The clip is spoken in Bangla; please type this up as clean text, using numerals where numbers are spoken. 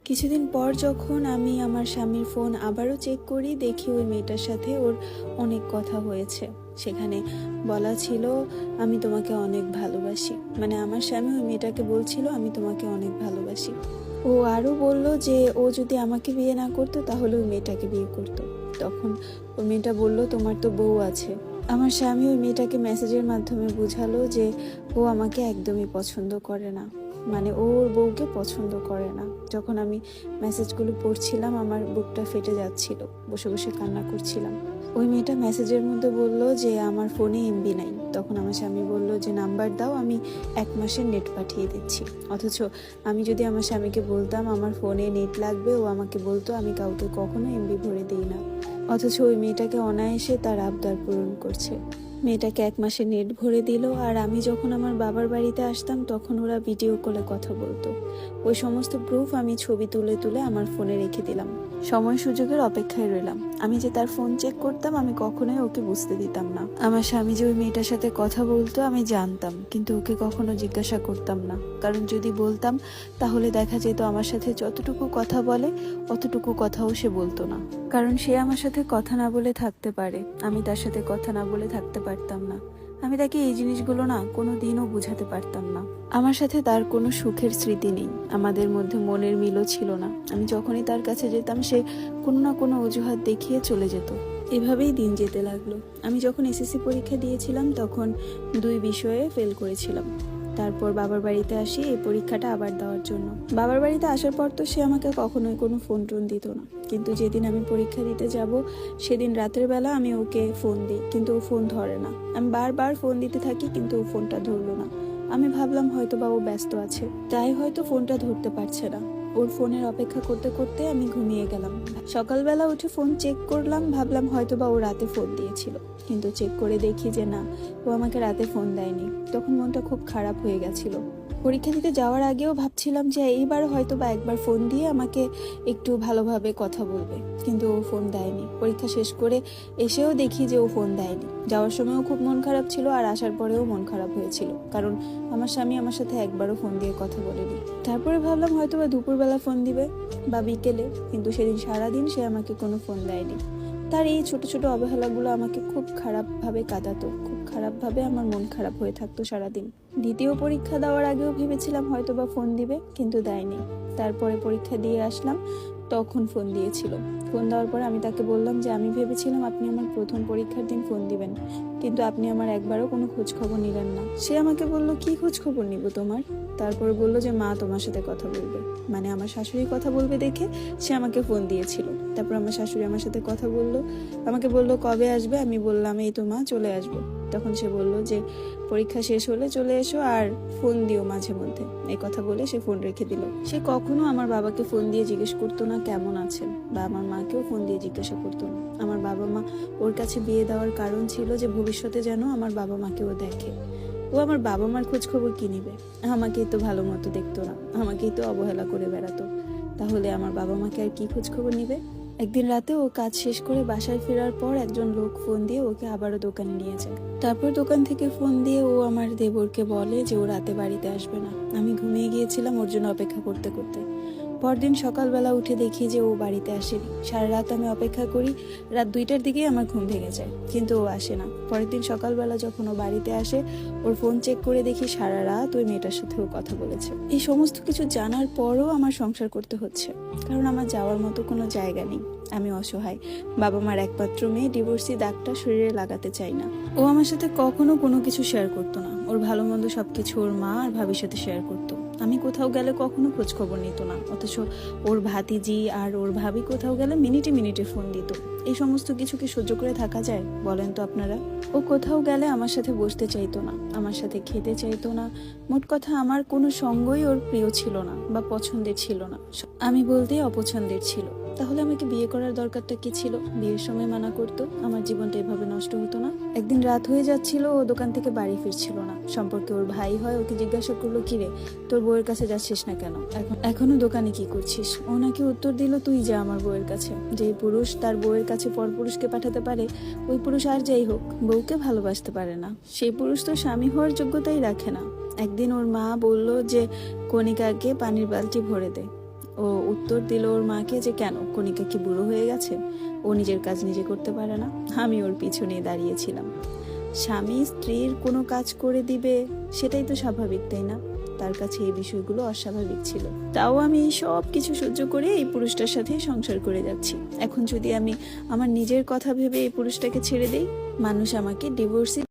কিছুদিন পর যখন আমি আমার স্বামীর ফোন আবারও চেক করি, দেখি ওই মেয়েটার সাথে ওর অনেক কথা হয়েছে। সেখানে বলা ছিল আমি তোমাকে অনেক ভালোবাসি, মানে আমার স্বামী ওই মেয়েটাকে বলছিল আমি তোমাকে অনেক ভালোবাসি। ও আরও বলল যে ও যদি আমাকে বিয়ে না করতো তাহলে ওই মেয়েটাকে বিয়ে করতো। তখন ওই মেয়েটা বলল তোমার তো বউ আছে। আমার স্বামী ওই মেয়েটাকে মেসেজের মাধ্যমে বোঝালো যে ও আমাকে একদমই পছন্দ করে না, মানে ওর বউকে পছন্দ করে না। যখন আমি মেসেজগুলো পড়ছিলাম আমার বুকটা ফেটে যাচ্ছিল, বসে বসে কান্না করছিলাম। ওই মেয়েটা মেসেজের মধ্যে বলল যে আমার ফোনে এমবি নাই। তখন আমার স্বামী বলল যে নাম্বার দাও, আমি 1 মাসের নেট পাঠিয়ে দিচ্ছি। অথচ আমি যদি আমার স্বামীকে বলতাম আমার ফোনে নেট লাগবে, ও আমাকে বলতো আমি কাউকে কখনো এমবি ভরে দিই না। অথচ ওই মেয়েটাকে অনায়াসে তার আবদার পূরণ করছে। মেয়েটাকে 1 মাসের নেট ভরে দিল, আর আমি যখন আমার বাবার বাড়িতে আসতাম তখন ওরা ভিডিও কলে কথা বলতো। ওই সমস্ত প্রুফ আমি ছবি তুলে তুলে আমার ফোনে রেখে দিলাম। সময় সুযোগের অপেক্ষায় রইলাম। আমি যে তার ফোন চেক করতাম আমি কখনোই ওকে বুঝতে দিতাম না। আমার স্বামী যে ওই মেয়েটার সাথে কথা বলতো আমি জানতাম, কিন্তু ওকে কখনো জিজ্ঞাসা করতাম না। কারণ যদি বলতাম তাহলে দেখা যেত আমার সাথে যতটুকু কথা বলে অতটুকু কথাও সে বলতো না। কারণ সে আমার সাথে কথা না বলে থাকতে পারে, আমি তার সাথে কথা না বলে থাকতে পারতাম না। আমি তাকে এই জিনিসগুলো না কোনো দিনও বুঝাতে পারতাম না। আমার সাথে তার কোনো সুখের স্মৃতি নেই, আমাদের মধ্যে মনের মিলও ছিল না। আমি যখনই তার কাছে যেতাম সে কোনো না কোনো অজুহাত দেখিয়ে চলে যেত। এভাবেই দিন যেতে লাগলো। আমি যখন এসএসসি পরীক্ষা দিয়েছিলাম তখন 2 বিষয়ে ফেল করেছিলাম। তারপর বাবার বাড়িতে আসি এই পরীক্ষাটা আবার দেওয়ার জন্য। বাবার বাড়িতে আসার পর তো সে আমাকে কখনোই কোনো ফোন টোন দিত না, কিন্তু যেদিন আমি পরীক্ষা দিতে যাব সেদিন রাতের বেলা আমি ওকে ফোন দিই, কিন্তু ও ফোন ধরে না। আমি বারবার ফোন দিতে থাকি কিন্তু ও ফোনটা ধরলো না। আমি ভাবলাম হয়তো বা ও ব্যস্ত আছে, তাই হয়তো ফোনটা ধরতে পারছে না। ওর ফোনের অপেক্ষা করতে করতে আমি ঘুমিয়ে গেলাম। সকালবেলা উঠে ফোন চেক করলাম, ভাবলাম হয়তো বা ও রাতে ফোন দিয়েছিল, কিন্তু চেক করে দেখি যে না, ও আমাকে রাতে ফোন দেয়নি। তখন মনটা খুব খারাপ হয়ে গেছিল। পরীক্ষা দিতে যাওয়ার আগেও ভাবছিলাম যে এইবার হয়তো বা একবার ফোন দিয়ে আমাকে একটু ভালোভাবে কথা বলবে, কিন্তু ও ফোন দেয়নি। পরীক্ষা শেষ করে এসেও দেখি যে ও ফোন দেয়নি। যাওয়ার সময়ও খুব মন খারাপ ছিল, আর আসার পরেও মন খারাপ হয়েছিল, কারণ আমার স্বামী আমার সাথে একবারও ফোন দিয়ে কথা বলেনি। তারপরে ভাবলাম হয়তো বা দুপুরবেলা ফোন দিবে বা বিকেলে, কিন্তু সেদিন সারাদিন সে আমাকে কোনো ফোন দেয়নি। তার এই ছোট ছোট অবহেলাগুলো আমাকে খুব খারাপভাবে কাঁদাতো, খুব খারাপভাবে আমার মন খারাপ হয়ে থাকতো সারাদিন। দ্বিতীয় পরীক্ষা দেওয়ার আগেও ভেবেছিলাম হয়তো বা ফোন দিবে, কিন্তু দেয়নি। তারপরে পরীক্ষা দিয়ে আসলাম, তখন ফোন দিয়েছিল। ফোন দেওয়ার পর আমি তাকে বললাম যে আমি ভেবেছিলাম আপনি আমার প্রথম পরীক্ষার দিন ফোন দিবেন, কিন্তু আপনি আমার একবারও কোনো খোঁজ খবর নিলেন না। সে আমাকে বলল কি খোঁজ খবর নিব তোমার? তারপর বলল যে মা তোমার সাথে কথা বলবে, মানে আমার শাশুড়ি কথা বলবে দেখে সে আমাকে ফোন দিয়েছিল। তারপর আমার শাশুড়ি আমার সাথে কথা বললো, আমাকে বলল কবে আসবে? আমি বললাম এই তো মা চলে আসবো। তখন সে বলল যে পরীক্ষা শেষ হলে চলে এসো, আর ফোন দিও মাঝে মধ্যে। এই কথা বলে সে ফোন রেখে দিল। সে কখনো আমার বাবাকে ফোন দিয়ে জিজ্ঞেস করতো না কেমন আছেন, বা আমার মাকেও ফোন দিয়ে জিজ্ঞাসা করতো না। আমার বাবা মা ওর কাছে বিয়ে দেওয়ার কারণ ছিল যে ভবিষ্যতে যেন আমার বাবা মাকেও দেখে। ও আমার বাবা মার খোঁজ খবর কি নিবে? আমাকেই তো ভালো মতো দেখতো না, আমাকেই তো অবহেলা করে বেড়াতো, তাহলে আমার বাবা মাকে আর কি খোঁজ খবর নিবে? একদিন রাতে ও কাজ শেষ করে বাসায় ফেরার পর একজন লোক ফোন দিয়ে ওকে আবারও দোকানে নিয়ে যায়। তারপর দোকান থেকে ফোন দিয়ে ও আমার দেবরকে বলে যে ও রাতে বাড়িতে আসবে না। আমি ঘুমিয়ে গিয়েছিলাম ওর জন্য অপেক্ষা করতে করতে। পরদিন সকালবেলা উঠে দেখি যে ও বাড়িতে আসেনি। সারা রাত আমি অপেক্ষা করি, রাত 2টার দিকেই আমার ঘুম ভেঙে যায়, কিন্তু ও আসে না। পরের দিন সকালবেলা যখন ও বাড়িতে আসে ওর ফোন চেক করে দেখি সারা রাত ওই মেয়েটার সাথে ও কথা বলেছে। এই সমস্ত কিছু জানার পরও আমার সংসার করতে হচ্ছে, কারণ আমার যাওয়ার মতো কোনো জায়গা নেই। আমি অসহায়, বাবা মার একমাত্র মেয়ে, ডিভোর্সি দাগটা শরীরে লাগাতে চাই না। ও আমার সাথে কখনো কোনো কিছু শেয়ার করতো না, ওর ভালো মন্দ সবকিছু ওর মা আর ভাবির সাথে শেয়ার করতো। আমি কোথাও গেলে কখনো খোঁজ খবর নিত না, অথচ ওর ভাতিজি আর ওর ভাবি কোথাও গেলে মিনিটে মিনিটে ফোন দিত। এই সমস্ত কিছু কি সহ্য করে থাকা যায় বলেন তো আপনারা? ও কোথাও গেলে আমার সাথে বসতে চাইতো না, আমার সাথে খেতে চাইতো না। মোট কথা আমার কোনো সঙ্গই ওর প্রিয় ছিল না বা পছন্দের ছিল না, আমি বলতেই অপছন্দের ছিল। তাহলে আমাকে বিয়ে করার দরকারটা কি ছিল? বিয়ের সময় মানা করতো, আমার জীবনটা এভাবে নষ্ট হতো না। একদিন রাত হয়ে যাচ্ছিল, ও দোকান থেকে বাড়ি ফিরছিল না। সম্পর্কে ওর ভাই হয়, ওকে জিজ্ঞাসা করলো কিরে তোর বউয়ের কাছে যাচ্ছিস না কেন, এখনো দোকানে কি করছিস? ও নাকি উত্তর দিল তুই যা আমার বউয়ের কাছে। যেই পুরুষ তার বউয়ের কাছে পরপুরুষকে পাঠাতে পারে, ওই পুরুষ আর যাই হোক বউকে ভালোবাসতে পারে না। সেই পুরুষ তো স্বামী হওয়ার যোগ্যতাই রাখে না। একদিন ওর মা বলল যে কণিকাকে পানির বালতি ভরে দে। ও উত্তর দিল ওর মাকে যে কেন, কণিকা কি বুড়ো হয়ে গেছে, ও নিজের কাজ নিজে করতে পারে না? আমি ওর পিছনে দাঁড়িয়েছিলাম। স্বামী স্ত্রীর কোনো কাজ করে দিবে, সেটাই তো স্বাভাবিক, তাই না? তার কাছে এই বিষয়গুলো অস্বাভাবিক ছিল। তাও আমি সব কিছু সহ্য করে এই পুরুষটার সাথে সংসার করে যাচ্ছি। এখন যদি আমি আমার নিজের কথা ভেবে এই পুরুষটাকে ছেড়ে দেই, মানুষ আমাকে ডিভোর্সই